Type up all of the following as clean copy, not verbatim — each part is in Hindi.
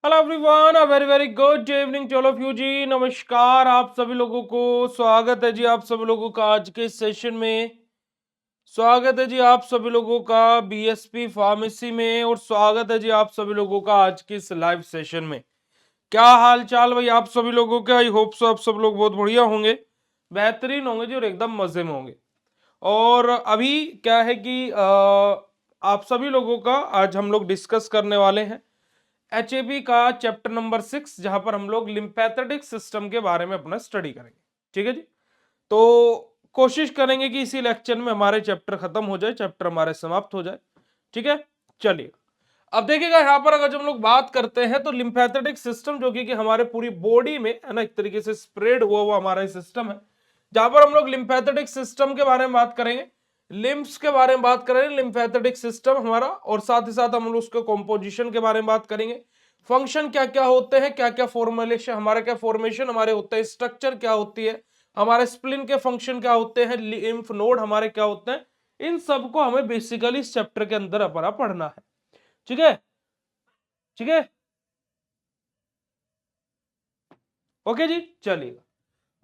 Hello everyone, a very very good evening to all of you जी। नमस्कार आप सभी लोगों को। स्वागत है जी आप सभी लोगों का आज के सेशन में। स्वागत है जी आप सभी लोगों का बीएसपी फार्मेसी में, और स्वागत है जी आप सभी लोगों का आज के इस लाइव सेशन में। क्या हाल चाल भाई आप सभी लोगों के? आई होप सो आप सब लोग बहुत बढ़िया होंगे, बेहतरीन होंगे जी, और एकदम मजे में होंगे। और अभी क्या है कि आप सभी लोगों का आज हम लोग डिस्कस करने वाले हैं एचएबी का चैप्टर नंबर 6, जहां पर हम लोग लिम्फेथेटिक सिस्टम के बारे में अपना स्टडी करेंगे। ठीक है जी। तो कोशिश करेंगे कि इसी लेक्चर में हमारे चैप्टर खत्म हो जाए, चैप्टर हमारे समाप्त हो जाए। ठीक है, चलिए। अब देखिएगा यहाँ पर अगर जब हम लोग बात करते हैं तो लिम्फेथेटिक सिस्टम जो कि हमारे पूरी बॉडी में है ना, एक तरीके से स्प्रेड हुआ हुआ हमारा सिस्टम है, जहां पर हम लोग लिम्फेथेटिक सिस्टम के बारे में बात करेंगे, लिम्फ्स के बारे में बात करेंगे, लिम्फेथेटिक सिस्टम हमारा, और साथ ही साथ हम लोग उसके कॉम्पोजिशन के बारे में बात करेंगे, फंक्शन क्या क्या होते हैं, क्या क्या फॉर्मुलेशन हमारा, क्या फॉर्मेशन हमारे होते हैं, स्ट्रक्चर क्या होती है हमारे, स्प्लिन के फंक्शन क्या होते हैं, लिम्फ नोड हमारे क्या होते हैं, इन सबको हमें बेसिकली इस चैप्टर के अंदर अपना पढ़ना है। ठीक है, ठीक है, ओके जी, चलिएगा।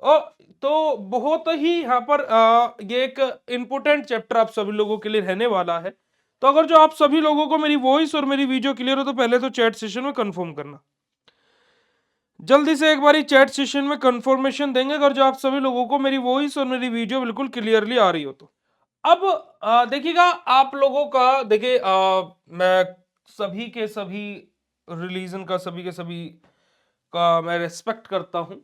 ओ, तो बहुत ही यहाँ पर ये एक इंपोर्टेंट चैप्टर आप सभी लोगों के लिए रहने वाला है। तो अगर जो आप सभी लोगों को मेरी वॉइस और मेरी वीडियो क्लियर हो तो पहले तो चैट सेशन में कंफर्म करना, जल्दी से एक बारी चैट सेशन में कंफर्मेशन देंगे अगर जो आप सभी लोगों को मेरी वॉइस और मेरी वीडियो बिल्कुल क्लियरली आ रही हो तो। अब देखिएगा आप लोगों का, देखिए मैं सभी के सभी रिलीजन का, सभी के सभी का मैं रेस्पेक्ट करता हूं।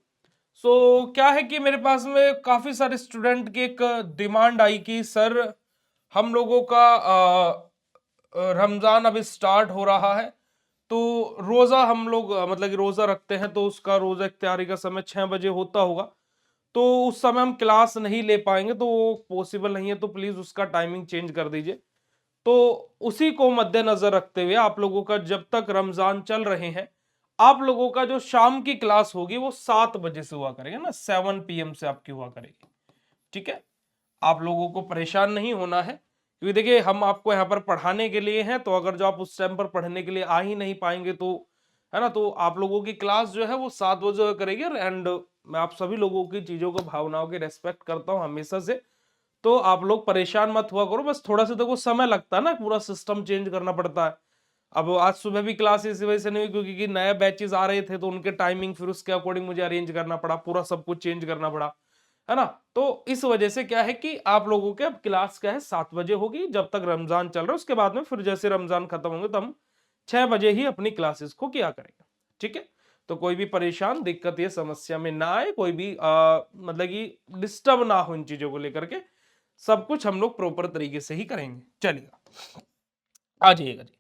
सो क्या है कि मेरे पास में काफी सारे स्टूडेंट की एक डिमांड आई कि सर हम लोगों का रमजान अभी स्टार्ट हो रहा है, तो रोजा हम लोग मतलब कि रोजा रखते हैं, तो उसका रोजा इफ्तारी का समय 6 बजे होता होगा, तो उस समय हम क्लास नहीं ले पाएंगे, तो वो पॉसिबल नहीं है, तो प्लीज उसका टाइमिंग चेंज कर दीजिए। तो उसी को मद्देनजर रखते हुए आप लोगों का जब तक रमजान चल रहे हैं, आप लोगों का जो शाम की क्लास होगी वो 7 बजे से हुआ करेगा ना, 7 PM से आपकी हुआ करेगी। ठीक है, आप लोगों को परेशान नहीं होना है, क्योंकि देखिए हम आपको यहाँ पर पढ़ाने के लिए हैं, तो अगर जो आप उस टाइम पर पढ़ने के लिए आ ही नहीं पाएंगे तो है ना, तो आप लोगों की क्लास जो है वो 7 बजे हुआ करेगी। एंड मैं आप सभी लोगों की चीजों को, भावनाओं की रेस्पेक्ट करता हूँ हमेशा से, तो आप लोग परेशान मत हुआ करो। बस थोड़ा सा देखो समय लगता है ना, पूरा सिस्टम चेंज करना पड़ता है। अब आज सुबह भी क्लास इसी वजह से नहीं हुई क्योंकि नए बैचेस आ रहे थे, तो उनके टाइमिंग फिर उसके अकॉर्डिंग मुझे अरेंज करना पड़ा, पूरा सब कुछ चेंज करना पड़ा, है ना। तो इस वजह से क्या है कि आप लोगों के अब क्लास क्या है 7 बजे होगी जब तक रमजान चल रहा है। उसके बाद में फिर जैसे रमजान खत्म होंगे तो हम 6 बजे ही अपनी क्लासेस को किया करेंगे। ठीक है, तो कोई भी परेशान, दिक्कत या समस्या में ना आए, कोई भी मतलब कि डिस्टर्ब ना हो इन चीजों को लेकर के, सब कुछ हम लोग प्रॉपर तरीके से ही करेंगे। चलिएगा, आ जाइएगा जी।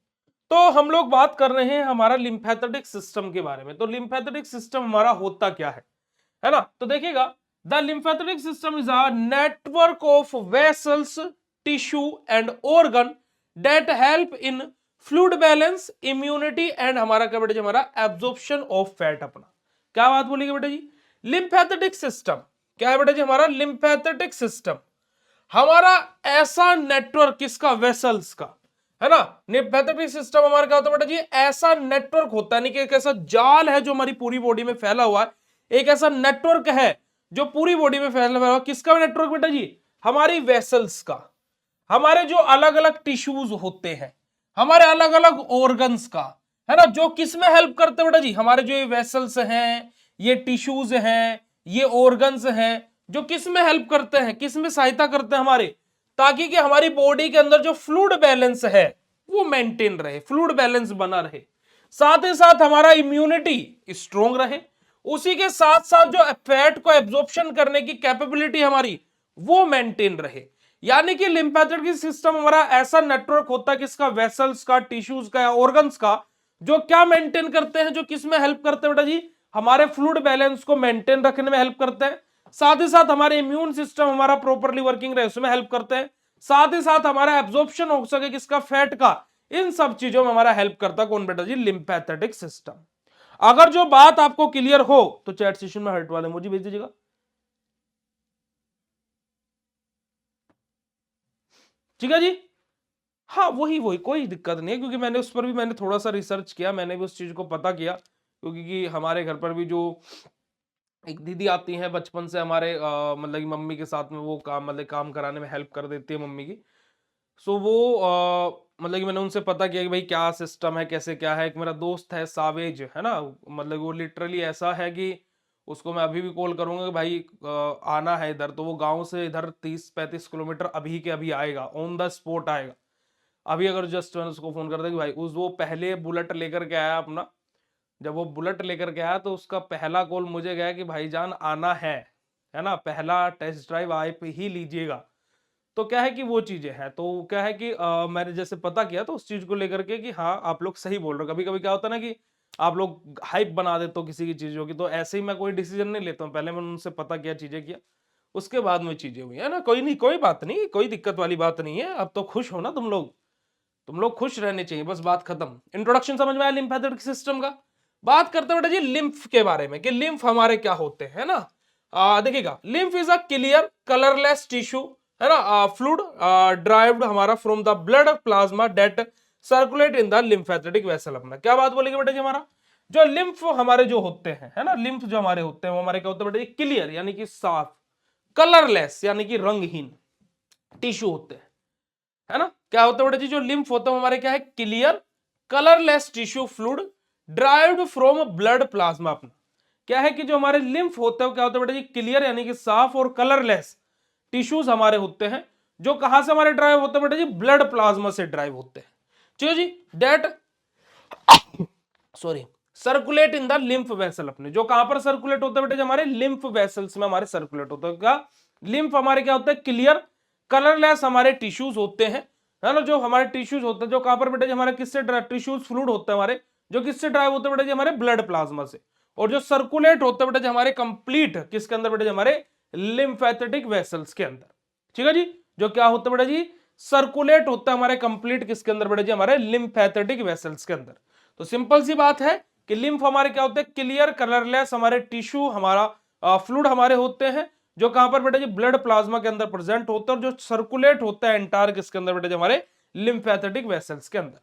तो हम लोग बात कर रहे हैं हमारा लिम्फेथेटिक सिस्टम के बारे में। तो लिम्फेथेटिक सिस्टम हमारा होता क्या है ना। तो देखिएगा, the lymphatic system is a network of vessels, tissue and organ that help in fluid balance, immunity and हमारा क्या बेटा जी, हमारा एब्जॉर्प्शन ऑफ फैट। अपना क्या बात बोलिएगा बेटा जी, लिम्फेथेटिक सिस्टम क्या है बेटा जी, हमारा लिम्फेथेटिक सिस्टम हमारा ऐसा नेटवर्क, किसका, वेसल्स का, है ना। लिम्फेथेटिक सिस्टम हमारा क्या होता है बेटा जी, ऐसा नेटवर्क होता है, नहीं कि एक ऐसा जाल है जो हमारी पूरी बॉडी में फैला हुआ है, एक ऐसा नेटवर्क है जो पूरी बॉडी में फैला हुआ है। किसका नेटवर्क बेटा जी, हमारी वेसल्स का, हमारे जो अलग अलग टिश्यूज होते हैं, हमारे अलग अलग ऑर्गन्स का, है ना, जो किस में हेल्प करते हैं बेटा जी, हमारे जो ये वेसल्स हैं, ये टिश्यूज हैं, ये ऑर्गन्स हैं, जो किस में हेल्प करते हैं, किस में सहायता करते हैं हमारे, ताकि कि हमारी बॉडी के अंदर जो फ्लूइड बैलेंस है वो मेंटेन रहे, फ्लूइड बैलेंस बना रहे, साथ ही साथ हमारा इम्यूनिटी स्ट्रोंग रहे, उसी के साथ साथ जो फैट को एब्जॉर्प्शन करने की कैपेबिलिटी हमारी वो मेंटेन रहे। यानी कि लिम्फेथेटिक सिस्टम हमारा ऐसा नेटवर्क होता है किसका, वेसल्स का, टिश्यूज का या ऑर्गन्स का, जो क्या मेंटेन करते हैं, जो किस में हेल्प करते हैं बेटा जी, हमारे फ्लूइड बैलेंस को मेंटेन रखने में हेल्प करते हैं, साथ ही साथ हमारे इम्यून सिस्टम हमारा प्रॉपरली वर्किंग रहे उसमें हेल्प करते हैं, साथ ही साथ हमारा एब्जॉर्प्शन हो सके किसका, फैट का, इन सब चीजों में हमारा हेल्प करता है कौन बेटा जी, लिम्फेथेटिक सिस्टम। अगर जो बात आपको क्लियर हो तो चैट सेशन में हर्ट वाले मुझे भेज दीजिएगा। ठीक है जी, हाँ, वही, वही, कोई दिक्कत नहीं है, क्योंकि मैंने उस पर भी मैंने थोड़ा-सा रिसर्च किया, मैंने भी उस चीज़ को पता किया, क्योंकि कि हमारे घर पर भी जो एक दीदी आती हैं बचपन से हमारे, मतलब कि मम्मी के साथ में वो काम, मतलब काम कराने में हेल्प कर देती है मम्मी की। सो वो मतलब कि मैंने उनसे पता किया कि भाई क्या सिस्टम है, कैसे क्या है। एक मेरा दोस्त है सावेज, है ना, मतलब वो लिटरली ऐसा है कि उसको मैं अभी भी कॉल करूंगा कि भाई आना है इधर, तो वो गांव से इधर 30-35 किलोमीटर अभी के अभी आएगा, ऑन द स्पॉट आएगा। अभी अगर जस्ट मैंने उसको फोन कर दिया कि भाई उस वो पहले बुलेट लेकर के आया अपना, जब वो बुलेट लेकर के आया तो उसका पहला कॉल मुझे गया कि भाईजान आना है ना, पहला टेस्ट ड्राइव आप ही लीजिएगा। तो क्या है कि वो चीजें हैं, तो क्या है कि मैंने जैसे पता किया तो उस चीज को लेकर के कि हाँ आप लोग सही बोल रहे हो। कभी कभी क्या होता है ना कि आप लोग हाइप बना देते हो किसी की चीजों की, तो ऐसे ही मैं कोई डिसीजन नहीं लेता हूँ, पहले मैंने उनसे पता किया, चीजें किया, उसके बाद में चीजें हुई, है ना। कोई नहीं, कोई बात नहीं, कोई दिक्कत वाली बात नहीं है। अब तो खुश हो ना तुम लोग खुश रहने चाहिए, बस बात खत्म। इंट्रोडक्शन समझ में आया लिम्फेटिक सिस्टम का। बात करते हैं बेटा जी लिम्फ के बारे में कि लिम्फ हमारे क्या होते हैं, है ना। देखिएगा, lymph is a clear colourless tissue, है ना, फ्लूइड ड्राइव्ड हमारा from the blood plasma that circulate in the lymphatic vessel. अपना क्या बात बोलेंगे बेटा जी, हमारा जो लिम्फ हमारे जो होते हैं, है ना, लिम्फ जो हमारे होते हैं वो हमारे क्या होते हैं बेटा जी, क्लियर यानी कि साफ, कलरलेस यानी कि रंगहीन टिश्यू होते हैं, है ना। क्या होता है बेटा जी, जो लिम्फ होता है हमारे क्या है, clear colourless tissue fluid derived from blood plasma. अपना क्या है कि जो हमारे लिम्फ होते हैं क्या होता है बेटा जी, क्लियर यानी कि साफ और कलरलेस टिश्यूज हमारे होते हैं, जो कहां से हमारे ड्राइव होते हैं बेटा जी, ब्लड प्लाज्मा से ड्राइव होते हैं। ठीक है जी, that sorry circulate in the lymph vessel. अपने जो कहां पर सर्कुलेट होता है बेटा, हमारे लिम्फ वेसल्स में हमारे सर्कुलेट होता है। क्या लिम्फ हमारे क्या होता है, क्लियर कलरलेस हमारे टिश्यूज होते हैं, है ना। जो हमारे टिश्यूज होते हैं जो कहां पर बेटा हमारे किससे टिश्यूज फ्लूइड होते हैं हमारे, जो किससे ड्राइव होते हैं बेटा हमारे ब्लड प्लाज्मा से। और जो सर्कुलेट होते हैं बेटा हमारे कंप्लीट किसके अंदर बेटा हमारे लिम्फेटिक वेसल्स के अंदर। ठीक है जी, जो क्या होता है बेटा जी, सर्कुलेट होता है हमारे कंप्लीट किसके अंदर बेटा जी, हमारे लिम्फेटिक वेसल्स के अंदर। तो सिंपल सी बात है कि लिम्फ हमारे क्या होते हैं, क्लियर कलरलेस हमारे टिश्यू हमारा फ्लूइड हमारे होते हैं, जो कहां पर बेटा जी, ब्लड प्लाज्मा के अंदर प्रेजेंट होता है, और जो सर्कुलेट होता है एंटायर किसके अंदर बेटा जी, हमारे लिम्फेटिक वेसल्स के अंदर।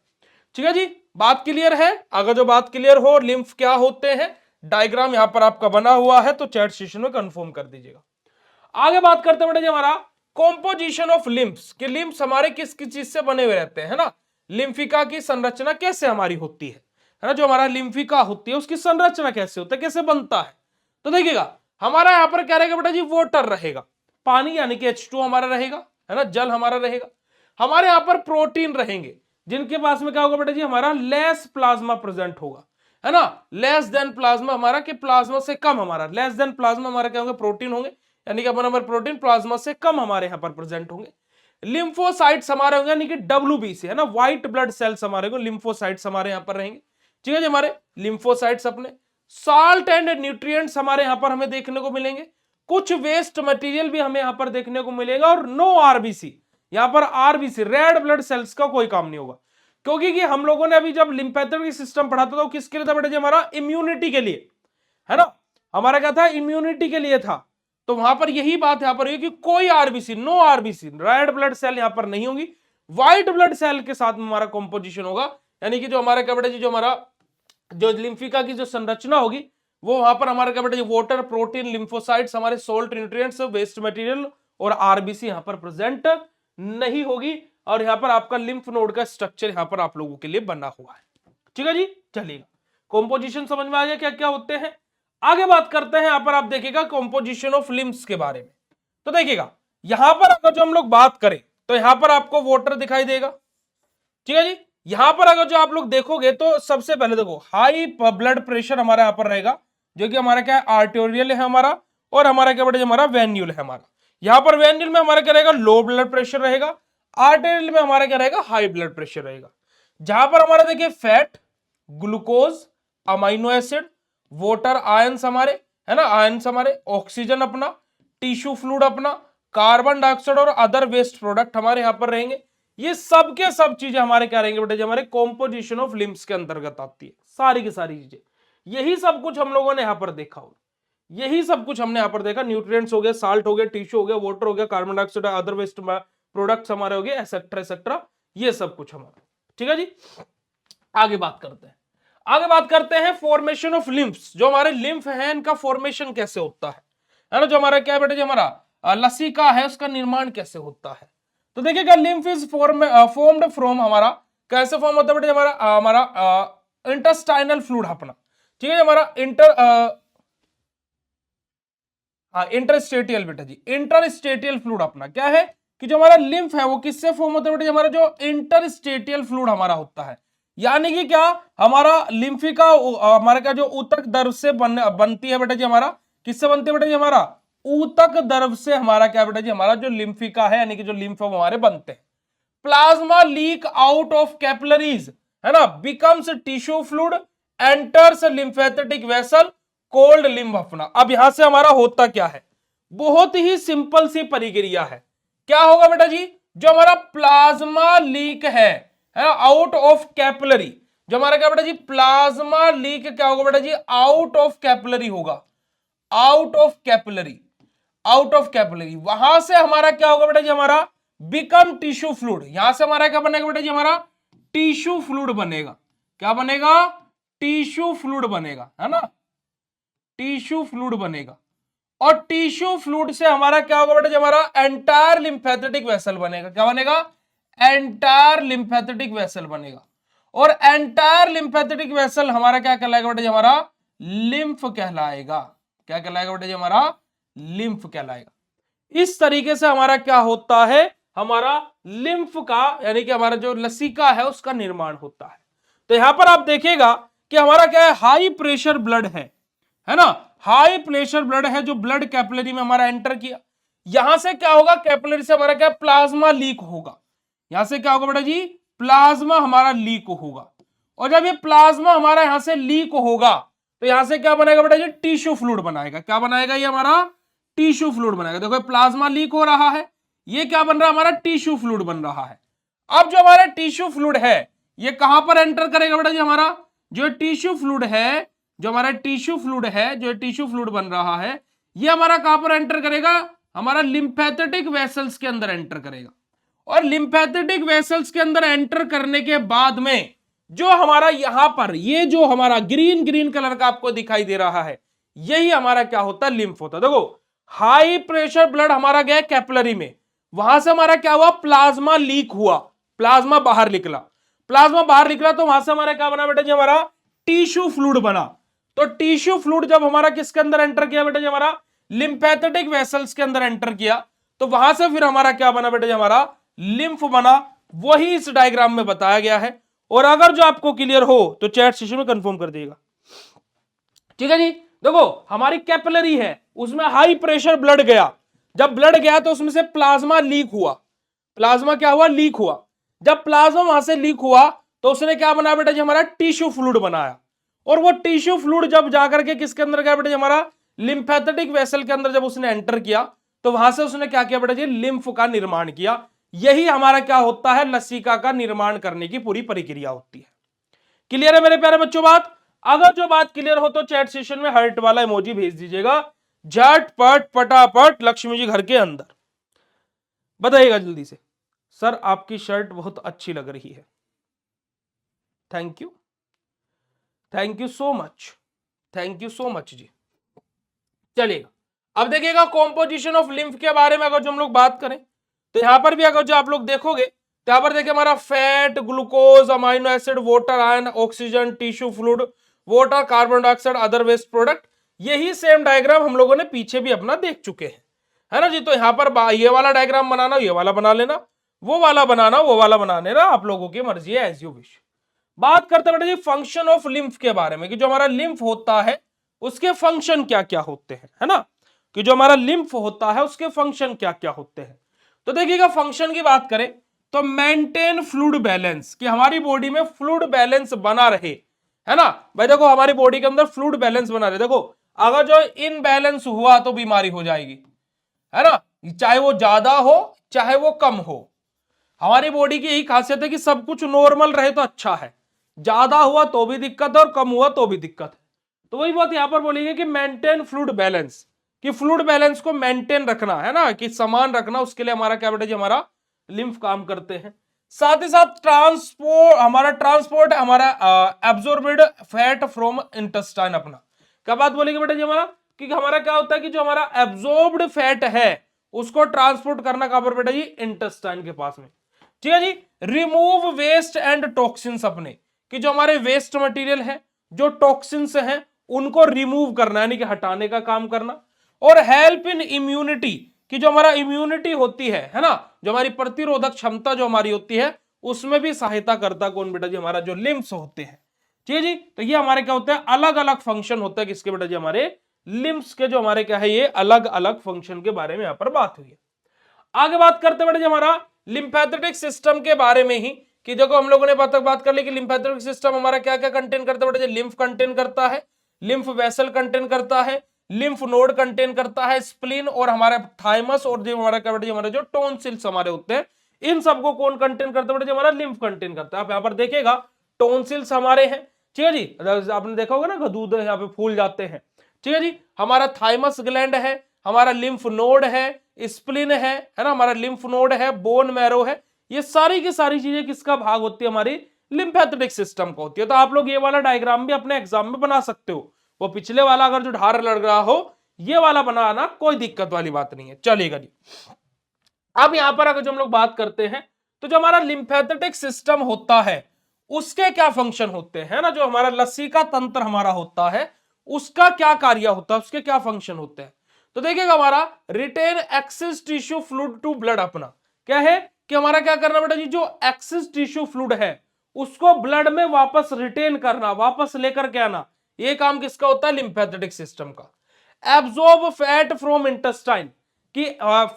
ठीक है जी, बात क्लियर है। अगर जो बात क्लियर हो लिम्फ क्या होते हैं, डायग्राम यहां पर आपका बना हुआ है, तो चैट सेशन में कंफर्म कर दीजिएगा। आगे बात करते हैं बेटा जी हमारा कॉम्पोजिशन ऑफ लिम्फ्स, कि लिम्फ्स हमारे किस किस चीज से बने हुए रहते हैं, है ना। लिम्फिका की संरचना कैसे हमारी होती है ना, जो हमारा लिम्फिका होती है उसकी संरचना कैसे होता है, कैसे बनता है। तो देखिएगा, हमारा यहां पर क्या रहेगा बेटा जी, वाटर रहेगा, पानी यानी कि H2 हमारा रहेगा, है ना, जल हमारा रहेगा। हमारे यहां पर प्रोटीन रहेंगे, जिनके पास में क्या होगा बेटा जी, हमारा लेस प्लाज्मा प्रेजेंट होगा, है ना। लेस देन प्लाज्मा हमारा, कि प्लाज्मा से कम हमारा, लेस देन प्लाज्मा हमारा क्या होंगे, प्रोटीन होंगे, यानी कि अपन हमारे प्रोटीन प्लाज्मा से कम हमारे यहां पर प्रेजेंट होंगे। लिम्फोसाइट्स हमारे होंगे, यानी कि WBC, है ना, व्हाइट ब्लड सेल्स हमारे को, लिम्फोसाइट्स हमारे यहां पर रहेंगे। ठीक है जी, हमारे लिम्फोसाइट्स अपने साल्ट एंड न्यूट्रिएंट्स हमारे यहां पर हमें देखने को मिलेंगे, कुछ वेस्ट मटेरियल भी हमें यहां पर देखने को मिलेगा, और नो आरबीसी, यहां पर आरबीसी रेड ब्लड सेल्स का कोई काम नहीं होगा, क्योंकि कि हम लोगों ने अभी जब लिम्फेटिक सिस्टम पढ़ा था तो किसके लिए था बेटा जी, हमारा इम्यूनिटी के लिए, है ना, हमारा क्या था, इम्यूनिटी के लिए था। तो वहां पर यही बात यहां पर हुई कि कोई RBC, no RBC, red blood cell यहां पर नहीं होगी, व्हाइट ब्लड सेल के साथ में हमारा कॉम्पोजिशन होगा, यानी कि जो हमारा क्या बेटा जी, जो हमारा जो लिम्फिका की जो संरचना होगी वो वहां पर हमारा क्या बेटा जी, वाटर, प्रोटीन, लिम्फोसाइट्स, हमारे सोल्ट, न्यूट्रिएंट्स, वेस्ट मटेरियल और आरबीसी यहां पर प्रेजेंट नहीं होगी, और यहां पर आपका लिम्फ नोड का स्ट्रक्चर यहां पर आप लोगों के लिए बना हुआ है। ठीक है जी, चलिएगा, कॉम्पोजिशन समझ में आ गया क्या क्या होते हैं। आगे बात करते हैं, यहां पर आप देखिएगा कॉम्पोजिशन ऑफ लिम्फ्स के बारे में। तो देखिएगा, यहां पर अगर जो हम लोग बात करें तो यहां पर आपको वाटर दिखाई देगा। ठीक है जी, यहां पर अगर जो आप लोग देखोगे तो सबसे पहले देखो हाई ब्लड प्रेशर हमारा यहां पर रहेगा, जो कि हमारा क्या है, आर्टेरियल है हमारा, और हमारा क्या बेटा हमारा वेन्यूल है हमारा। यहां पर वेन्यूल में हमारा क्या रहेगा, लो ब्लड प्रेशर रहेगा, आर्टेरियल में हमारा क्या रहेगा, हाई ब्लड प्रेशर रहेगा। जहां पर हमारा देखिए fat, glucose, amino acid, water ions हमारे, है ना, आयंस हमारे, ऑक्सीजन अपना, टिश्यू फ्लूइड अपना, कार्बन डाइऑक्साइड और अदर वेस्ट प्रोडक्ट हमारे यहां पर रहेंगे। ये सब के सब चीजें हमारे क्या रहेंगे बेटा जी, हमारे कॉम्पोजिशन ऑफ लिम्स के अंतर्गत आती है, सारी की सारी चीजें। यही सब कुछ हम लोगों ने यहां पर देखा हो, यही सब कुछ हमने यहां पर देखा, न्यूट्रिएंट्स हो गए, साल्ट हो गया, टिश्यू हो गया, वाटर हो गया, carbon dioxide, other waste products हमारे हो गए, एक्सेट्रा एक्सेट्रा, ये सब कुछ हमारा, ठीक है जी। आगे बात करते हैं, आगे बात करते हैं फॉर्मेशन ऑफ लिम्फ्स। जो हमारे लिम्फ है इनका फॉर्मेशन कैसे होता है ना। जो हमारा क्या है बेटा जी, हमारा लसिका है उसका निर्माण कैसे होता है। तो देखिएगा लिम्फ इज फॉर्म्ड फ्रॉम, हमारा कैसे फॉर्म होता है बेटा, हमारा इंटेस्टाइनल फ्लूइड अपना, ठीक है। हमारा इंटरस्टेटियल बेटा जी, इंटरस्टेटियल फ्लूइड अपना क्या है कि जो हमारा लिम्फ है वो किससे फॉर्म होता है बेटा, हमारा जो इंटरस्टेटियल फ्लूइड हमारा होता है। यानी कि क्या, हमारा लिम्फिका हमारा क्या जो ऊतक द्रव से बनती है बेटा जी, हमारा किससे बनती है बेटा जी, हमारा ऊतक द्रव से हमारा क्या बेटा जी, हमारा जो लिम्फिका है यानी कि जो लिम्फ हमारे बनते हैं। Plasma leak out of capillaries, है ना, becomes tissue fluid, enters lymphatic vessel cold lymph अपना। अब यहां से हमारा होता क्या है, बहुत ही सिंपल सी प्रक्रिया है। क्या होगा बेटा जी, जो हमारा प्लाज्मा लीक है आउट ऑफ कैपिलरी, जो हमारा क्या बेटा जी प्लाज्मा लीक क्या होगा बेटा जी, आउट ऑफ कैपिलरी होगा, out of capillary, out of capillary. वहां से हमारा क्या होगा बेटा जी, हमारा बिकम टिश्यू फ्लूइड। यहां से हमारा क्या बनेगा बेटा जी, हमारा टिश्यू फ्लूइड बनेगा। क्या बनेगा, टिश्यू फ्लूइड बनेगा, है ना, टिश्यू फ्लूइड बनेगा। और टिश्यू फ्लूइड से हमारा क्या होगा बेटा जी, हमारा एंटायर लिम्फेटिक वेसल बनेगा। क्या बनेगा, एंटायर लिम्फेटिक वेसल बनेगा। और एंटायर लिम्फेटिक वेसल हमारा क्या कहलाएगा बेटा जी, हमारा लिम्फ कहलाएगा। क्या कहलाएगा बेटा जी, हमारा लिम्फ कहलाएगा। इस तरीके से हमारा क्या होता है, हमारा लिम्फ का यानी कि हमारा जो लसिका है उसका निर्माण होता है। तो यहां पर आप देखिएगा कि हमारा क्या है, हाई प्रेशर ब्लड है ना, हाई प्रेशर ब्लड है जो ब्लड कैपिलरी में हमारा एंटर किया। यहां से क्या होगा, कैपिलरी से हमारा क्या प्लाज्मा लीक होगा। यहां से क्या होगा बेटा जी, प्लाज्मा हमारा लीक होगा। और जब ये प्लाज्मा हमारा यहां से लीक होगा तो यहां से क्या बनाएगा बेटा जी, टिश्यू फ्लूइड बनाएगा। क्या बनाएगा, ये हमारा टिश्यू फ्लूइड बनाएगा। देखो प्लाज्मा लीक हो रहा है, ये क्या बन रहा है, हमारा टिश्यू फ्लूइड बन रहा है। अब जो हमारा टिश्यू फ्लूइड है ये कहां पर एंटर करेगा बेटा जी, हमारा जो टिश्यू फ्लूइड है, जो हमारा टिश्यू फ्लूइड है, जो टिश्यू फ्लूइड बन रहा है, ये हमारा कहां पर एंटर करेगा, हमारा लिम्फेटिक वेसल्स के अंदर एंटर करेगा। और लिम्फेटिक वेसल्स के अंदर एंटर करने के बाद में जो हमारा यहां पर ये जो हमारा ग्रीन ग्रीन कलर का आपको दिखाई दे रहा है, यही हमारा क्या होता है, लिम्फ होता है। देखो हाई प्रेशर ब्लड हमारा गया कैपिलरी में, वहां से हमारा क्या हुआ, प्लाज्मा लीक हुआ, प्लाज्मा बाहर निकला, प्लाज्मा बाहर निकला तो वहां से हमारा क्या बना बेटा जी, हमारा टिश्यू फ्लूइड बना। तो टिश्यू फ्लूइड जब हमारा किसके अंदर एंटर किया बेटा जी, हमारा लिम्फेटिक वेसल्स के अंदर एंटर किया, तो वहां से फिर हमारा क्या बना बेटा जी, हमारा लिम्फ बना। वही इस डायग्राम में बताया गया है। और अगर जो आपको क्लियर हो तो चैट सेशन में कंफर्म कर दीजिएगा, ठीक है जी। देखो हमारी कैपिलरी है, उसमें हाई प्रेशर ब्लड गया, जब ब्लड गया तो उसमें से प्लाज्मा लीक हुआ, प्लाज्मा क्या हुआ, लीक हुआ। जब प्लाज्मा वहां से लीक हुआ तो उसने क्या बनाया बेटा जी, हमारा टिश्यू फ्लूइड बनाया। और वो टिश्यू फ्लूइड जब जाकर के किसके अंदर गया बेटा जी, हमारा लिम्फेटिक वेसल के अंदर जब उसने एंटर किया तो वहां से उसने क्या किया बेटा जी, लिम्फ का निर्माण किया। यही हमारा क्या होता है, लसिका का निर्माण करने की पूरी प्रक्रिया होती है। क्लियर है मेरे प्यारे बच्चों बात। अगर जो बात क्लियर हो तो चैट सेशन में हार्ट वाला इमोजी भेज दीजिएगा, झटपट पटापट लक्ष्मी जी घर के अंदर। बताइएगा जल्दी से, सर आपकी शर्ट बहुत अच्छी लग रही है, thank you, thank you so much, thank you so much जी। चलिएगा अब देखिएगा कॉम्पोजिशन ऑफ लिम्फ के बारे में अगर जो हम लोग बात करें तो यहां पर भी अगर जो आप लोग देखोगे तो यहां पर देखिए हमारा fat, glucose, amino acid, water, ion, oxygen, tissue fluid, water, carbon dioxide, other waste product, यही सेम डायग्राम हम लोगों ने पीछे भी अपना देख चुके हैं, है ना जी। तो यहां पर ये वाला डायग्राम बनाना, ये वाला बना लेना, वो वाला बनाना, वो वाला बना लेना, आप लोगों की मर्जी है, एज यू विश। बात करते हैं बेटा जी फंक्शन ऑफ लिम्फ के बारे में कि जो हमारा लिम्फ होता है उसके फंक्शन क्या क्या होते हैं, है ना, कि जो हमारा लिम्फ होता है उसके फंक्शन क्या क्या होते हैं। तो देखिएगा फंक्शन की बात करें तो मेंटेन फ्लूइड बैलेंस, कि हमारी बॉडी में फ्लूइड बैलेंस बना रहे, है ना भाई। देखो हमारी बॉडी के अंदर फ्लूइड बैलेंस बना रहे, देखो अगर जो इनबैलेंस हुआ तो बीमारी हो जाएगी, है ना, चाहे वो ज्यादा हो चाहे वो कम हो। हमारी बॉडी की यही खासियत है कि सब कुछ नॉर्मल रहे तो अच्छा है, ज्यादा हुआ तो भी दिक्कत है और कम हुआ तो भी दिक्कत है। तो वही बात यहां पर बोलेंगे कि मेंटेन फ्लूइड बैलेंस, कि फ्लूइड बैलेंस को मेंटेन रखना, है ना, कि समान रखना, उसके लिए हमारा क्या बेटा जी, हमारा लिम्फ काम करते हैं। साथ ही साथ ट्रांसपोर्ट हमारा एब्जॉर्बेड फैट फ्रॉम इंटेस्टाइन अपना। क्या बात बोलेगी बेटा जी हमारा, कि हमारा क्या होता है कि जो हमारा एब्जॉर्ब्ड फैट है उसको ट्रांसपोर्ट करना कहां पर बेटा जी, इंटेस्टाइन के पास में। ठीक है जी। रिमूव वेस्ट एंड टॉक्सिन्स अपने, कि जो हमारे वेस्ट मटेरियल है, जो टॉक्सिन्स हैं, उनको रिमूव करना यानी कि हटाने का काम करना। और हेल्प इन इम्यूनिटी, कि जो हमारा इम्यूनिटी होती है ना, जो हमारी प्रतिरोधक क्षमता जो हमारी होती है, उसमें भी सहायता करता कौन बेटा जी, हमारा जो लिम्फ्स होते हैं। ठीक है जी। तो ये हमारे क्या होते हैं, अलग अलग फंक्शन होता है किसके बेटा जी, हमारे लिम्फ्स के, जो हमारे क्या है ये अलग अलग फंक्शन के बारे में यहां पर बात हुई है। आगे बात करते हैं बेटा जी हमारा लिम्फेथेटिक सिस्टम के बारे में ही, कि देखो हम लोगों ने बात कर ली कि लिम्फेथेटिक सिस्टम हमारा क्या क्या कंटेन करता है बेटा जी, लिम्फ कंटेन करता है, लिम्फ वेसल कंटेन करता है, लिम्फ नोड कंटेन करता है, स्प्लीन और हमारा थाइमस, और जो हमारा क्या बेटा जी, हमारे जो टोन्सिल्स हमारे होते हैं, इन सबको कौन कंटेन करता है बेटा जी, हमारा लिम्फ कंटेन करता है। आप यहां पर देखिएगा टोन्सिल्स हमारे हैं, ठीक है जी, आपने देखा होगा ना दूध यहाँ पे फूल जाते हैं। ठीक है जी। हमारा थाइमस ग्लैंड है, हमारा लिम्फ नोड है, स्प्लिन है ना, हमारा लिम्फ नोड है, बोन मैरो है, ये सारी की सारी चीजें किसका भाग होती है, हमारी लिम्फेथेटिक सिस्टम का होती है। तो आप लोग ये वाला डायग्राम भी अपने एग्जाम में बना सकते हो, वो पिछले वाला अगर जो ढार लग रहा हो, ये वाला बनाना कोई दिक्कत वाली बात नहीं है, चलेगा जी। अब यहां पर अगर जो हम लोग बात करते हैं, तो जो हमारा लिम्फेथेटिक सिस्टम होता है उसके क्या फंक्शन होते हैं ना, जो हमारा लसीका तंत्र हमारा होता है उसका क्या कार्य होता है, उसके क्या फंक्शन होते हैं। तो देखिएगा हमारा return excess tissue fluid to blood अपना क्या है, कि हमारा क्या करना बेटा जी, जो एक्सेस टिश्यू फ्लूइड है उसको ब्लड में वापस रिटेन करना, वापस लेकर के आना, ये काम किसका होता है, लिम्फेथेटिक सिस्टम का। एब्जॉर्ब फैट फ्रॉम इंटेस्टाइन, कि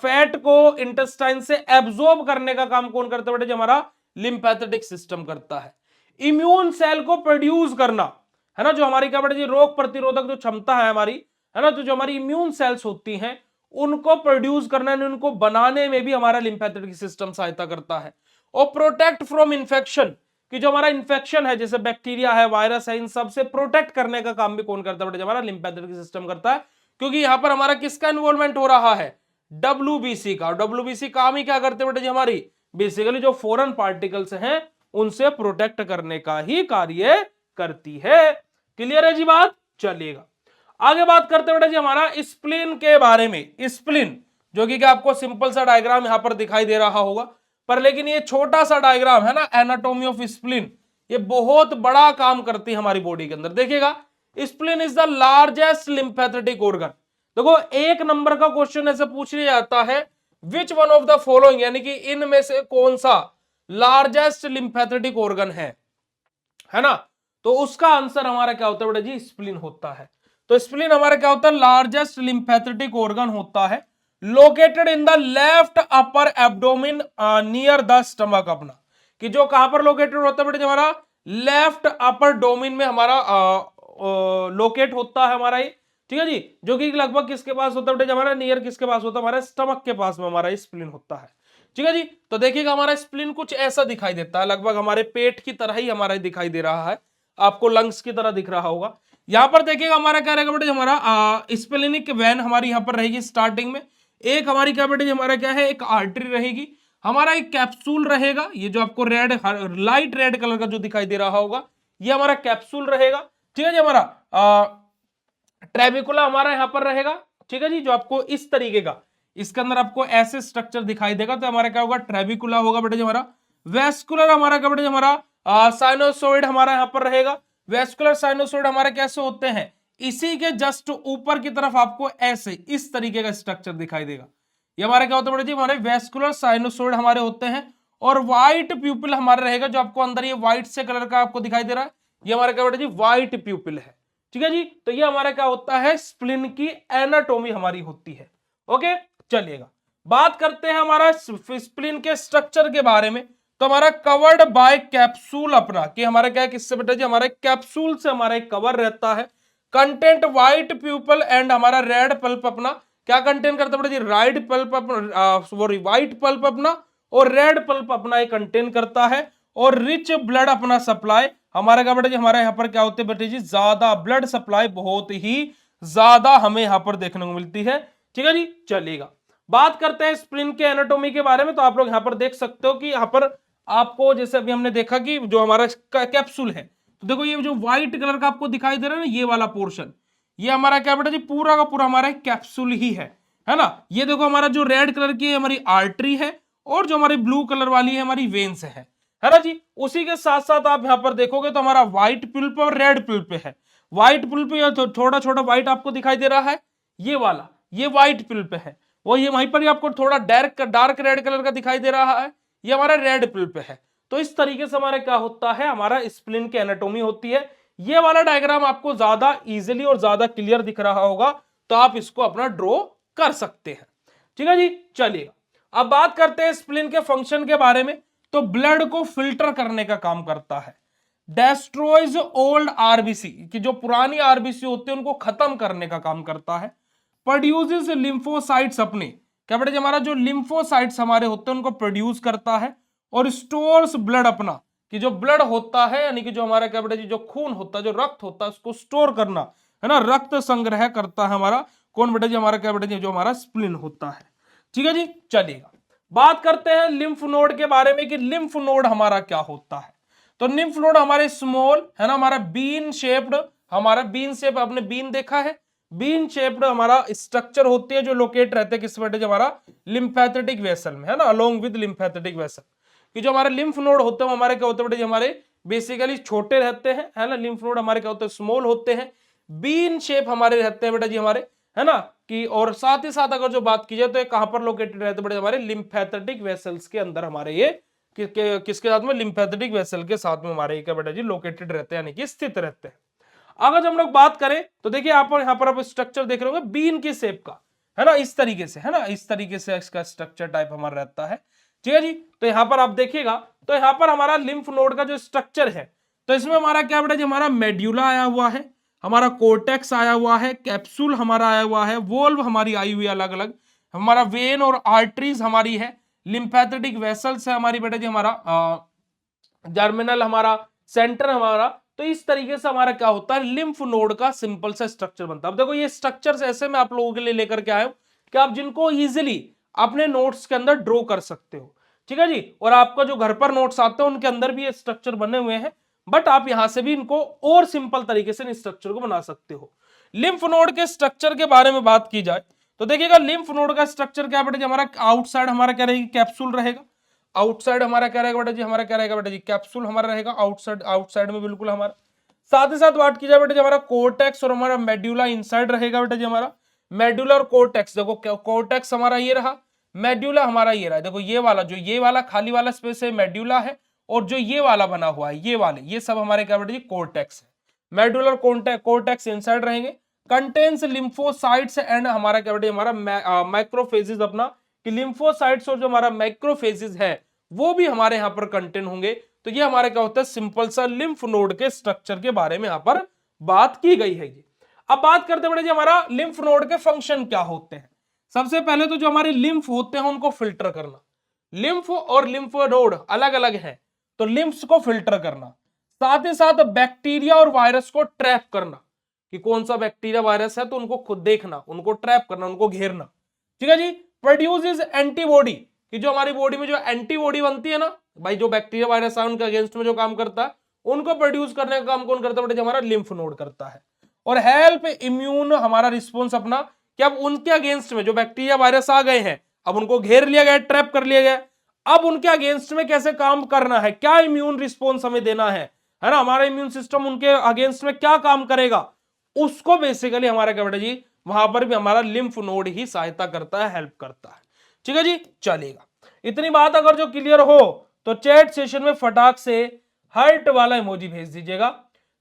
फैट को इंटेस्टाइन से एब्जॉर्ब करने का काम कौन करता है बेटा जी, हमारा लिम्फेथेटिक सिस्टम करता है। इम्यून सेल को प्रोड्यूस करना, है ना, जो हमारी क्या बेटा जी रोग प्रतिरोधक जो क्षमता है हमारी, है ना, तो जो हमारी इम्यून सेल्स होती हैं उनको प्रोड्यूस करना, उनको बनाने में भी हमारा लिम्फेथेटिक सिस्टम सहायता करता है। और प्रोटेक्ट फ्रॉम इंफेक्शन, कि जो हमारा इंफेक्शन है जैसे बैक्टीरिया है, वायरस है, इन सब से प्रोटेक्ट करने का काम भी कौन करता है बेटा, हमारा लिम्फेथेटिक सिस्टम करता है। क्योंकि यहां पर हमारा किसका इन्वॉल्वमेंट हो रहा है, डब्ल्यूबीसी का। डब्ल्यूबीसी काम ही क्या करते बेटा जी, हमारी बेसिकली जो फॉरेन पार्टिकल्स हैं उनसे प्रोटेक्ट करने का ही कार्य करती है। क्लियर है जी बात, चलिएगा आगे बात करते बेटा जी हमारा स्प्लीन के बारे में। स्प्लीन जो कि आपको सिंपल सा डायग्राम यहां पर दिखाई दे रहा होगा, पर लेकिन ये छोटा सा डायग्राम है ना, एनाटॉमी ऑफ स्प्लीन, ये बहुत बड़ा काम करती है हमारी बॉडी के अंदर। देखिएगा spleen is the largest lymphatic organ. देखो एक नंबर का क्वेश्चन ऐसे पूछ लिया जाता है, which one of the following, यानी कि इनमें से कौन सा लार्जेस्ट लिम्फेथेटिक ऑर्गन है ना, तो उसका आंसर हमारा क्या होता है बेटा जी, स्प्लीन होता है। तो स्प्लीन हमारा क्या होता है, लार्जेस्ट लिम्फेथेटिक ऑर्गन होता है, located in the left upper abdomen near the stomach अपना, कि जो कहां पर लोकेटेड होता है बेटा जी, हमारा लेफ्ट अपर डोमिन में हमारा लोकेट होता है हमारा ये। ठीक है जी, जो कि लगभग किसके पास होता है बेटा, हमारा नियर किसके पास होता है, हमारा स्टमक के पास में हमारा स्प्लीन होता है। ठीक है जी। तो देखिएगा हमारा स्प्लीन कुछ ऐसा दिखाई देता है, लगभग हमारे पेट की तरह ही हमारा दिखाई दे रहा है, आपको लंग्स की तरह दिख रहा होगा। यहां पर देखिएगा हमारा क्या रहेगा बेटा, हमारा स्प्लेनिक वेन हमारी यहां पर रहेगी स्टार्टिंग में। एक हमारी क्या बेटा हमारा क्या है, एक आर्टरी रहेगी, हमारा एक कैप्सूल रहेगा, ये जो आपको रेड लाइट रेड कलर का जो दिखाई दे रहा होगा ये हमारा कैप्सूल रहेगा। ठीक है जी। हमारा ट्रेबिकुला हमारा यहां पर रहेगा। ठीक है जी, जो आपको इस तरीके का, इसके अंदर आपको ऐसे स्ट्रक्चर दिखाई देगा, तो हमारा क्या होगा, ट्रेबिकुला होगा बेटा जी हमारा। वेस्कुलर हमारा क्या बेटा जी, हमारा साइनोसॉइड हमारा यहां पर रहेगा। वेस्कुलर साइनोसॉइड हमारे कैसे होते हैं, इसी के जस्ट ऊपर की तरफ आपको ऐसे इस तरीके का स्ट्रक्चर दिखाई देगा, ये हमारा क्या होता है बेटा जी, हमारे वेस्कुलर साइनोसॉइड हमारे होते हैं। और व्हाइट प्यूपिल हमारा रहेगा, जो आपको अंदर ये व्हाइट से कलर का आपको दिखाई दे रहा है, ये हमारा क्या बेटा जी, व्हाइट प्यूपिल है। ठीक है जी। तो ये हमारा क्या होता है, स्प्लीन की एनाटोमी हमारी होती है। ओके, चलिएगा बात करते हैं हमारा स्प्लीन के स्ट्रक्चर के बारे में। तो हमारा कवर्ड बाय कैप्सूल अपना, कि हमारा क्या है, किससे बेटा जी, हमारे कैप्सूल से हमारा एक कवर रहता है। कंटेंट व्हाइट प्यूपल एंड हमारा रेड पल्प अपना, क्या कंटेन करता है बेटा जी, राइट पल्प व्हाइट पल्प अपना और रेड पल्प अपना ये कंटेन करता है। और रिच ब्लड अपना सप्लाई हमारा क्या बेटा जी, हमारे यहाँ पर क्या होते हैं बेटे जी, ज्यादा ब्लड सप्लाई बहुत ही ज्यादा हमें यहाँ पर देखने को मिलती है। ठीक है जी, चलिएगा बात करते हैं स्प्लीन के एनाटोमी के बारे में। तो आप लोग यहाँ पर देख सकते हो कि यहाँ पर आपको जैसे अभी हमने देखा कि जो हमारा कैप्सूल है, तो देखो ये जो व्हाइट कलर का आपको दिखाई दे रहा है ना, ये वाला पोर्शन, ये हमारा क्या बेटा जी, पूरा का पूरा हमारा कैप्सूल ही है ना। ये देखो हमारा जो रेड कलर की है हमारी आर्टरी है, और जो हमारी ब्लू कलर वाली है हमारी वेन्स है ना जी। उसी के साथ साथ आप यहाँ पर देखोगे तो हमारा व्हाइट पिल्प और रेड पिल्प है। व्हाइट पिल्प तो छोटा छोटा व्हाइट आपको दिखाई दे रहा है, ये वाला ये व्हाइट पिल्प है। वो ये वहीं पर ही आपको थोड़ा डार्क रेड कलर का दिखाई दे रहा है, ये हमारा रेड पिल्प है। तो इस तरीके से हमारा क्या होता है, हमारा स्प्लीन की एनाटोमी होती है। ये वाला डायग्राम आपको ज्यादा इजीली और ज्यादा क्लियर दिख रहा होगा, तो आप इसको अपना ड्रॉ कर सकते हैं। ठीक है जी, चलिए अब बात करते हैं स्प्लीन के फंक्शन के बारे में। तो ब्लड को फिल्टर करने का काम करता है, डेस्ट्रॉयज ओल्ड आरबीसी, कि जो पुरानी आरबीसी होती है उनको खत्म करने का काम करता है। प्रोड्यूसेस लिम्फोसाइट्स, अपने क्या बेटा, हमारा जो लिम्फोसाइट्स हमारे होते हैं उनको प्रोड्यूस करता है। और स्टोर्स ब्लड, अपना कि जो ब्लड होता है यानी कि जो हमारा क्या बेटा जी, जो खून होता है, जो रक्त होता है, उसको स्टोर करना है ना, रक्त संग्रह करता है हमारा कौन बेटा जी, हमारा क्या बेटा जी, जो हमारा स्प्लीन होता है। ठीक है जी, चलिएगा बात करते हैं लिम्फ नोड के बारे में कि लिम्फ नोड हमारा क्या होता है। तो लिम्फ नोड हमारे स्मॉल है ना, हमारा बीन शेप्ड, हमारा बीन शेप, आपने बीन देखा है, बीन शेप्ड हमारा स्ट्रक्चर होती है जो लोकेट रहते हैं किस बेटे, जो हमारा लिम्फेथेटिक वेसल में है ना, अलोंग विद लिम्फेथेटिक वेसल। कि जो हमारे लिम्फ नोड होते हैं हमारे क्या होते हैं बेटे, हमारे बेसिकली छोटे रहते हैं है ना, लिम्फ नोड हमारे क्या होते हैं, स्मॉल होते हैं, बीन शेप हमारे रहते हैं बेटा जी हमारे, है ना कि। और साथ ही साथ अगर जो बात की जाए तो ये कहां पर लोकेटेड रहते हैं बेटे, हमारे लिम्फेथेटिक वेसल्स के अंदर हमारे ये किसके साथ में, लिम्फेथेटिक वेसल के साथ में हमारे क्या बेटा जी लोकेटेड रहते हैं, यानी कि स्थित रहते हैं। अगर हम लोग बात करें तो देखिए यहाँ पर आप स्ट्रक्चर देख रहे होंगे बीन की शेप का, है ना, इस तरीके से, है ना, इस तरीके से इसका स्ट्रक्चर टाइप हमारा रहता है। ठीक है जी, तो यहां पर आप देखिएगा तो यहां पर हमारा लिम्फ नोड का जो स्ट्रक्चर है, तो इसमें हमारा क्या बेटा जी, हमारा मेड्यूला आया हुआ है, हमारा कोर्टेक्स आया हुआ है, कैप्सूल हमारा आया हुआ है, वोल्व हमारी आई हुई है अलग अलग, हमारा वेन और आर्टरीज हमारी है, लिम्फेथेटिक वेसल्स है हमारी बेटा जी, हमारा जर्मिनल हमारा, सेंटर हमारा। तो इस तरीके से हमारा क्या होता है, लिम्फ नोड का सिंपल सा स्ट्रक्चर बनता है। अब देखो ये स्ट्रक्चर्स ऐसे मैं आप लोगों के लिए लेकर के आया हूं कि आप जिनको इजीली अपने नोट्स के अंदर ड्रॉ कर सकते हो। ठीक है जी, और आपका जो घर पर नोट्स आते हैं उनके अंदर भी ये स्ट्रक्चर बने हुए हैं, बट आप यहां से भी इनको और सिंपल तरीके से इस स्ट्रक्चर को बना सकते हो। लिम्फ नोड के स्ट्रक्चर के बारे में बात की जाए तो देखिएगा लिम्फ नोड का स्ट्रक्चर क्या बेटा जी, हमारा आउटसाइड हमारा क्या रहेगी, कैप्सूल रहेगा। आउटसाइड हमारा क्या रहेगा बेटा जी, हमारा क्या रहेगा बेटा जी, कैप्सूल हमारा रहेगा आउटसाइड, आउटसाइड में बिल्कुल हमारा। साथ ही साथ बात की जाए बेटा जी, हमारा कोर्टेक्स और हमारा मेड्यूला इनसाइड रहेगा बेटा जी, हमारा मेड्यूला और कोर्टेक्स। देखो कोर्टेक्स हमारा ये रहा, मेड्यूला हमारा ये रहा। देखो ये वाला, जो ये वाला खाली वाला स्पेस है मेड्यूला है, और जो ये वाला बना हुआ है ये वाले, ये सब हमारे क्या बेटा जी, कोर्टेक्स है। मेडुलर कोर्टेक्स इनसाइड रहेंगे, कंटेन्स लिम्फोसाइट्स एंड हमारा क्या बेटा हमारा माइक्रोफेजेस, अपना कि लिम्फोसाइट्स और जो हमारा माइक्रोफेजेस है वो भी हमारे यहाँ पर कंटेन होंगे। तो ये हमारे क्या होता है, सिंपल सा लिम्फ नोड के स्ट्रक्चर के बारे में यहाँ पर बात की गई है। ये अब बात करते हैं बेटा जी हमारा लिम्फ नोड के फंक्शन क्या होते हैं। सबसे पहले तो जो हमारे लिम्फ होते हैं उनको फिल्टर करना, लिम्फ और लिम्फ नोड अलग अलग है, तो लिम्फ्स को फिल्टर करना, साथ ही साथ बैक्टीरिया और वायरस को ट्रैप करना, कि कौन सा बैक्टीरिया वायरस है तो उनको खुद देखना, उनको ट्रैप करना, उनको घेरना। ठीक है जी, प्रोड्यूसेस एंटीबॉडी, कि जो हमारी बॉडी में जो एंटीबॉडी बनती है ना भाई, जो बैक्टीरिया वायरस है उनके अगेंस्ट में जो काम करता है उनको प्रोड्यूस करने का काम कौन करता है बेटा, हमारा लिम्फ नोड करता है। और हेल्प इम्यून हमारा रिस्पॉन्स अपना, कि अब उनके अगेंस्ट में जो बैक्टीरिया वायरस आ गए हैं, अब उनको घेर लिया गया, ट्रैप कर लिया गया, अब उनके अगेंस्ट में कैसे काम करना है, क्या इम्यून रिस्पॉन्स हमें देना है ना, हमारा इम्यून सिस्टम उनके अगेंस्ट में क्या काम करेगा, उसको बेसिकली हमारा क्या बेटा जी, वहां पर भी हमारा लिम्फ नोड ही सहायता करता है, हेल्प करता है। ठीक है जी, चलेगा। इतनी बात अगर जो क्लियर हो तो चैट सेशन में फटाक से हार्ट वाला इमोजी भेज दीजिएगा।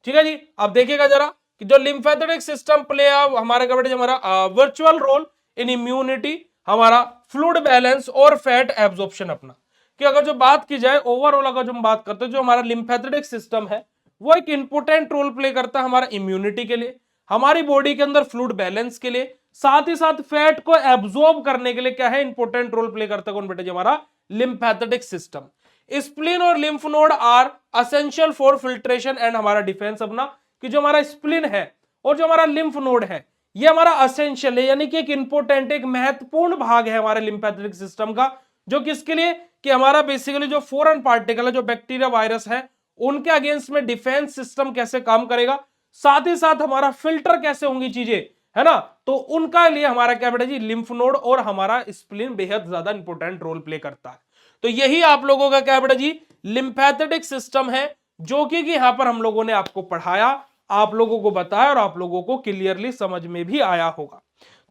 ठीक है जी, अब देखिएगा जरा कि जो लिम्फेटिक सिस्टम प्ले हमारे क्या बेटा हमारा वर्चुअल रोल इन इम्यूनिटी, हमारा फ्लूइड बैलेंस और फैट एब्जॉर्प्शन अपना, कि अगर जो बात की जाए ओवरऑल, अगर जो हम बात करते हैं जो हमारा लिम्फेटिक सिस्टम है वो एक इंपोर्टेंट रोल प्ले करता है हमारा इम्यूनिटी के लिए, हमारी बॉडी के अंदर फ्लूइड बैलेंस के लिए, साथ ही साथ फैट को एब्जॉर्ब करने के लिए क्या है, इंपोर्टेंट रोल प्ले करता है कौन बेटा जी, हमारा लिम्फेटिक सिस्टम। स्प्लीन और lymph node are essential for filtration and हमारा डिफेंस अपना, कि जो हमारा स्प्लीन है और जो हमारा लिम्फ नोड है ये हमारा असेंशियल है, यानी कि एक इंपोर्टेंट, एक महत्वपूर्ण भाग है हमारे लिम्फेटिक सिस्टम का, जो किसके लिए, कि हमारा बेसिकली जो फॉरेन पार्टिकल है, जो बैक्टीरिया वायरस है, उनके अगेंस्ट में डिफेंस सिस्टम कैसे काम करेगा, साथ ही साथ हमारा फिल्टर कैसे होंगी चीजें, है ना। तो उनका लिए हमारा क्या बेटा जी, लिम्फ नोड और हमारा स्प्लीन बेहद ज्यादा इंपॉर्टेंट रोल प्ले करता है। तो यही आप लोगों का क्या बेटा जी, लिम्फेथेटिक सिस्टम है, जो कि यहां पर हम लोगों ने आपको पढ़ाया, आप लोगों को बताया और आप लोगों को क्लियरली समझ में भी आया होगा।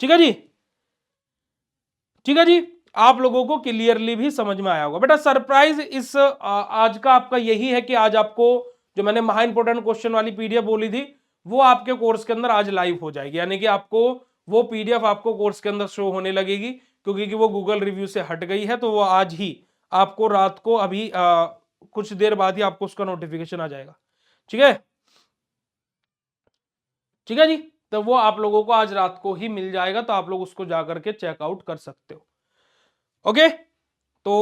ठीक है जी, ठीक है जी, आप लोगों को क्लियरली भी समझ में आया होगा। बेटा सरप्राइज इस आज का आपका यही है कि आज आपको जो मैंने महा इंपोर्टेंट क्वेश्चन वाली पीडीएफ बोली थी, वो आपके कोर्स के अंदर आज लाइव हो जाएगी, यानी कि आपको वो पीडीएफ आपको कोर्स के अंदर शो होने लगेगी, क्योंकि वो गूगल रिव्यू से हट गई है। तो वो आज ही आपको रात को अभी कुछ देर बाद ही आपको उसका नोटिफिकेशन आ जाएगा। ठीक है, ठीक है जी, तो वो आप लोगों को आज रात को ही मिल जाएगा, तो आप लोग उसको जाकर के चेकआउट कर सकते हो। ओके, तो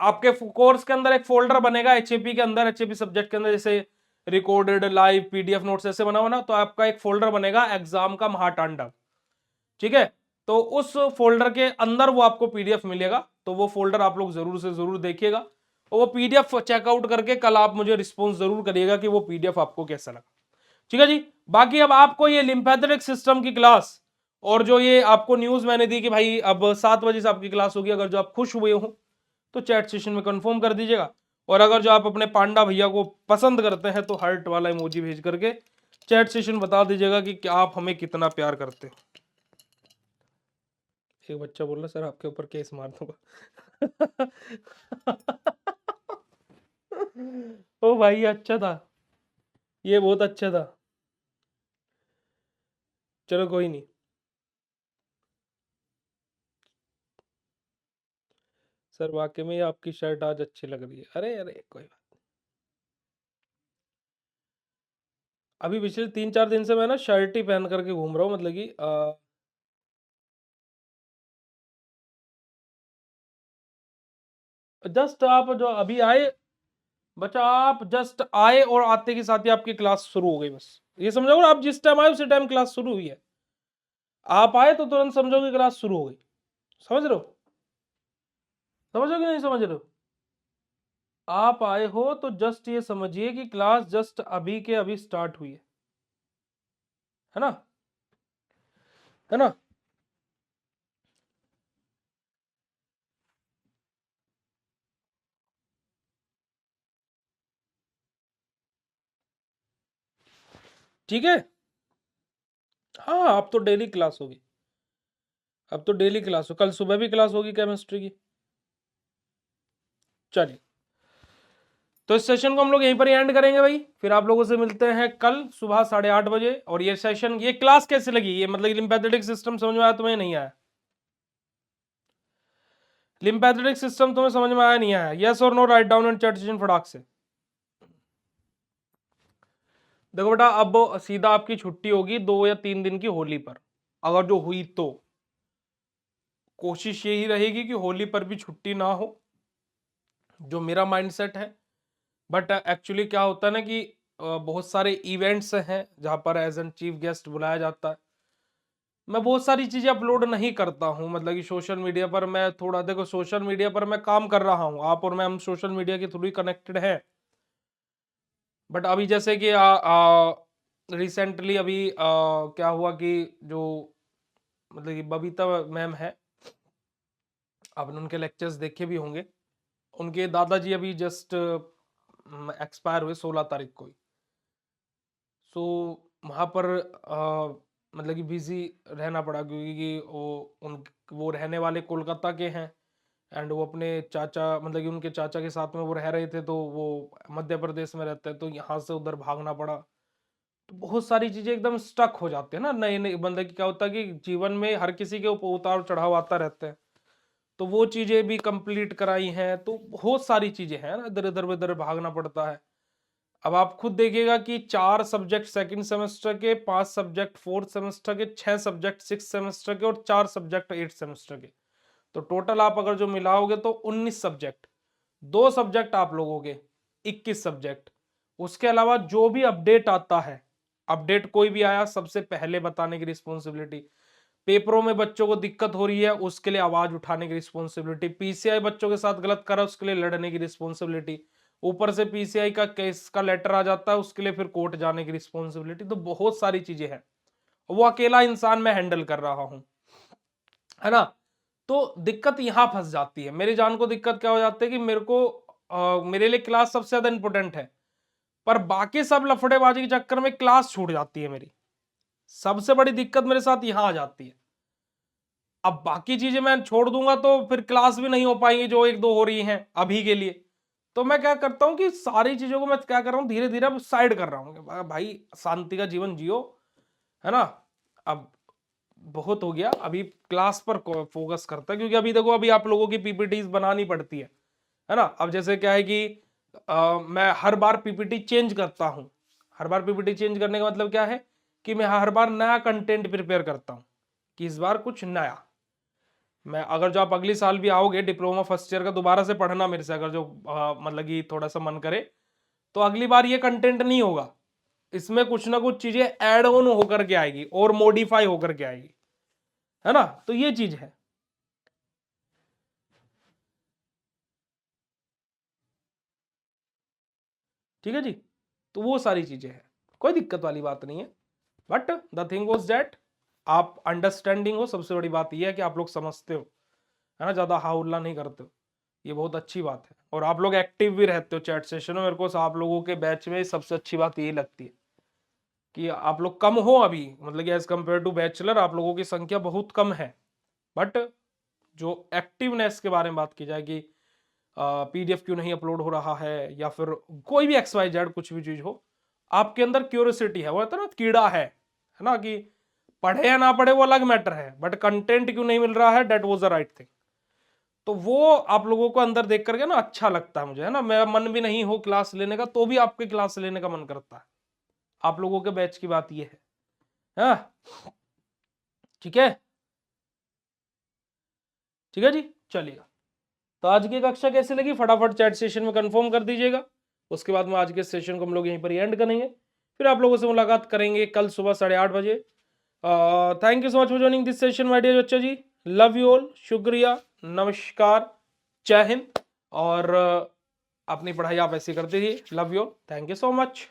आपके कोर्स के अंदर एक फोल्डर बनेगा एचएपी के अंदर, एचएपी सब्जेक्ट के अंदर, जैसे रिकॉर्डेड लाइव पीडीएफ नोट्स ऐसे बना हुआ ना, तो आपका एक फोल्डर बनेगा एग्जाम का महातांडव। ठीक है, तो उस फोल्डर के अंदर वो आपको पीडीएफ मिलेगा, तो वो फोल्डर आप लोग जरूर से जरूर देखिएगा, और वो पीडीएफ चेकआउट करके कल आप मुझे रिस्पॉन्स जरूर करिएगा कि वो पीडीएफ आपको कैसा लगा। ठीक है जी, बाकी अब आपको ये लिम्फेथेटिक सिस्टम की क्लास और जो ये आपको न्यूज मैंने दी कि भाई अब 7 बजे से आपकी क्लास होगी, अगर जो आप खुश हुए हो तो चैट सेशन में कंफर्म कर दीजिएगा, और अगर जो आप अपने पांडा भैया को पसंद करते हैं तो हार्ट वाला इमोजी भेज करके चैट सेशन बता दीजिएगा कि आप हमें कितना प्यार करते हो। एक बच्चा बोल रहा सर आपके ऊपर केस मार दूंगा। ओ भाई अच्छा था, ये बहुत अच्छा था, चलो कोई नहीं। सर वाकई में आपकी शर्ट आज अच्छी लग रही है। अरे अरे कोई बात, अभी पिछले 3-4 दिन से मैं ना शर्ट ही पहन करके घूम रहा हूँ, मतलब कि जस्ट आप जो अभी आए बच्चा, आप जस्ट आए और आते के साथ ही आपकी क्लास शुरू हो गई, बस ये समझो आप जिस टाइम आए उसी टाइम क्लास शुरू हुई है। आप आए तो तुरंत समझो कि क्लास शुरू हो गई। समझ रहे हो, समझ रहे हो कि नहीं समझ रहे हो। आप आए हो तो जस्ट ये समझिए कि क्लास जस्ट अभी के अभी स्टार्ट हुई है ना, है ना। ठीक है, हाँ अब तो डेली क्लास होगी, अब तो डेली क्लास हो, कल सुबह भी क्लास होगी केमिस्ट्री की। चलिए, तो इस सेशन को हम लोग यहीं पर ही एंड करेंगे भाई, फिर आप लोगों से मिलते हैं कल सुबह 8:30 बजे। और ये सेशन, ये क्लास कैसे लगी, ये मतलब लिम्फेथेटिक सिस्टम समझ में आया तुम्हें, नहीं आया? लिम्फेथेटिक सिस्टम तुम्हें समझ में आया नहीं आया, यस और no, write down and chat session फटाक से। देखो बेटा, अब सीधा आपकी छुट्टी होगी 2 या 3 दिन की होली पर, अगर जो हुई तो कोशिश यही रहेगी कि होली पर भी छुट्टी ना हो, जो मेरा माइंडसेट है। बट एक्चुअली क्या होता है ना कि बहुत सारे इवेंट्स हैं जहां पर एज एन चीफ गेस्ट बुलाया जाता है, मैं बहुत सारी चीजें अपलोड नहीं करता हूं, मतलब कि सोशल मीडिया पर मैं थोड़ा, देखो सोशल मीडिया पर मैं काम कर रहा हूं, आप और मैं हम सोशल मीडिया के थ्रू ही कनेक्टेड है। बट अभी जैसे कि रिसेंटली अभी क्या हुआ कि जो मतलब कि बबीता मैम है, आपने उनके लेक्चर्स देखे भी होंगे, उनके दादाजी अभी जस्ट एक्सपायर हुए 16 तारीख को ही। सो वहाँ पर मतलब कि बिजी रहना पड़ा, क्योंकि वो रहने वाले कोलकाता के हैं, एंड वो अपने चाचा मतलब कि उनके चाचा के साथ में वो रह रहे थे, तो वो मध्य प्रदेश में रहते हैं, तो यहाँ से उधर भागना पड़ा। तो बहुत सारी चीजें एकदम स्टक हो जाते हैं ना, नए नए मतलब कि क्या होता है कि जीवन में हर किसी के ऊपर उतार चढ़ाव आता रहता है, तो वो चीजें भी कंप्लीट कराई हैं, तो बहुत सारी चीजें हैं ना, इधर इधर उधर भागना पड़ता है। अब आप खुद देखिएगा कि 4 सब्जेक्ट सेकंड सेमेस्टर के, 5 सब्जेक्ट फोर्थ सेमेस्टर के, 6 सब्जेक्ट सिक्स सेमेस्टर के और 4 सब्जेक्ट एट सेमेस्टर के, तो टोटल आप अगर जो मिलाओगे तो 19 सब्जेक्ट, 2 सब्जेक्ट आप लोगों के 21 सब्जेक्ट। उसके अलावा जो भी अपडेट आता है, अपडेट कोई भी आया सबसे पहले बताने की रिस्पॉन्सिबिलिटी, पेपरों में बच्चों को दिक्कत हो रही है, उसके लिए आवाज उठाने की रिस्पॉन्सिबिलिटी, पीसीआई बच्चों के साथ गलत करा उसके लिए लड़ने की रिस्पॉन्सिबिलिटी, ऊपर से पीसीआई का केस का लेटर आ जाता है उसके लिए फिर कोर्ट जाने की रिस्पॉन्सिबिलिटी। तो बहुत सारी चीजें हैं, वो अकेला इंसान मैं हैंडल कर रहा हूं, है ना। तो दिक्कत यहां फंस जाती है, मेरी जान को दिक्कत क्या हो जाती है कि मेरे को मेरे लिए क्लास सबसे ज्यादा इंपॉर्टेंट है, पर बाकी सब लफड़ेबाजी के चक्कर में क्लास छूट जाती है मेरी। सबसे बड़ी दिक्कत मेरे साथ यहां आ जाती है। अब बाकी चीजें मैं छोड़ दूंगा तो फिर क्लास भी नहीं हो पाएंगी जो एक दो हो रही हैं अभी के लिए। तो मैं क्या करता हूं कि सारी चीजों को मैं क्या कर रहा हूं, धीरे धीरे अब साइड कर रहा हूं, भाई शांति का जीवन जियो, है ना। अब बहुत हो गया, अभी क्लास पर फोकस करता है, क्योंकि अभी देखो अभी आप लोगों की पीपीटीज बनानी पड़ती है ना। अब जैसे क्या है कि मैं हर बार पीपीटी चेंज करता हूं, हर बार पीपीटी चेंज करने का मतलब क्या है कि मैं हर बार नया कंटेंट प्रिपेयर करता हूं कि इस बार कुछ नया। मैं अगर जो आप अगली साल भी आओगे डिप्लोमा फर्स्ट ईयर का, दोबारा से पढ़ना मेरे से, अगर जो मतलब कि थोड़ा सा मन करे, तो अगली बार ये कंटेंट नहीं होगा, इसमें कुछ ना कुछ चीजें ऐड ऑन होकर के आएगी और मॉडिफाई होकर के आएगी, है ना। तो ये चीज है। ठीक है जी, तो वो सारी चीजें हैं, कोई दिक्कत वाली बात नहीं है। But the thing was that आप अंडरस्टैंडिंग हो, सबसे बड़ी बात यह है कि आप लोग समझते हो, है ना, ज्यादा हा उल्ला नहीं करते हो, ये बहुत अच्छी बात है। और आप लोग एक्टिव भी रहते हो चैट सेशन में, मेरे को आप लोगों के बैच में सबसे अच्छी बात यही लगती है कि आप लोग कम हो अभी, मतलब कि एज कम्पेयर टू बैचलर आप लोगों की संख्या बहुत कम है, बट जो एक्टिवनेस के बारे में बात की जाए कि पीडीएफ क्यों नहीं अपलोड हो रहा है, या फिर कोई भी एक्स वाई जेड कुछ भी चीज हो, आपके अंदर क्यूरियोसिटी है, वो होता है ना कीड़ा है ना, कि पढ़े या ना पढ़े वो अलग मैटर है, बट कंटेंट क्यों नहीं मिल रहा है, that was the right thing. तो वो आप लोगों को अंदर देख करके ना अच्छा लगता है मुझे, है ना। मेरा मन भी नहीं हो क्लास लेने का तो भी आपके क्लास लेने का मन करता है। आप लोगों के बैच की बात ये है, हाँ ठीक है, ठीक है जी, चलिएगा। तो आज की कक्षा कैसी लगी फटाफट चैट सेशन में कंफर्म कर दीजिएगा, उसके बाद में आज के सेशन को हम लोग यहीं पर एंड करेंगे, फिर आप लोगों से मुलाकात करेंगे कल सुबह 8:30 बजे। Thank you so much for joining this session my dear बच्चा जी, लव यू ऑल, शुक्रिया, नमस्कार, जय हिंद। और अपनी पढ़ाई आप ऐसी करते रहिए, love you, thank you so much.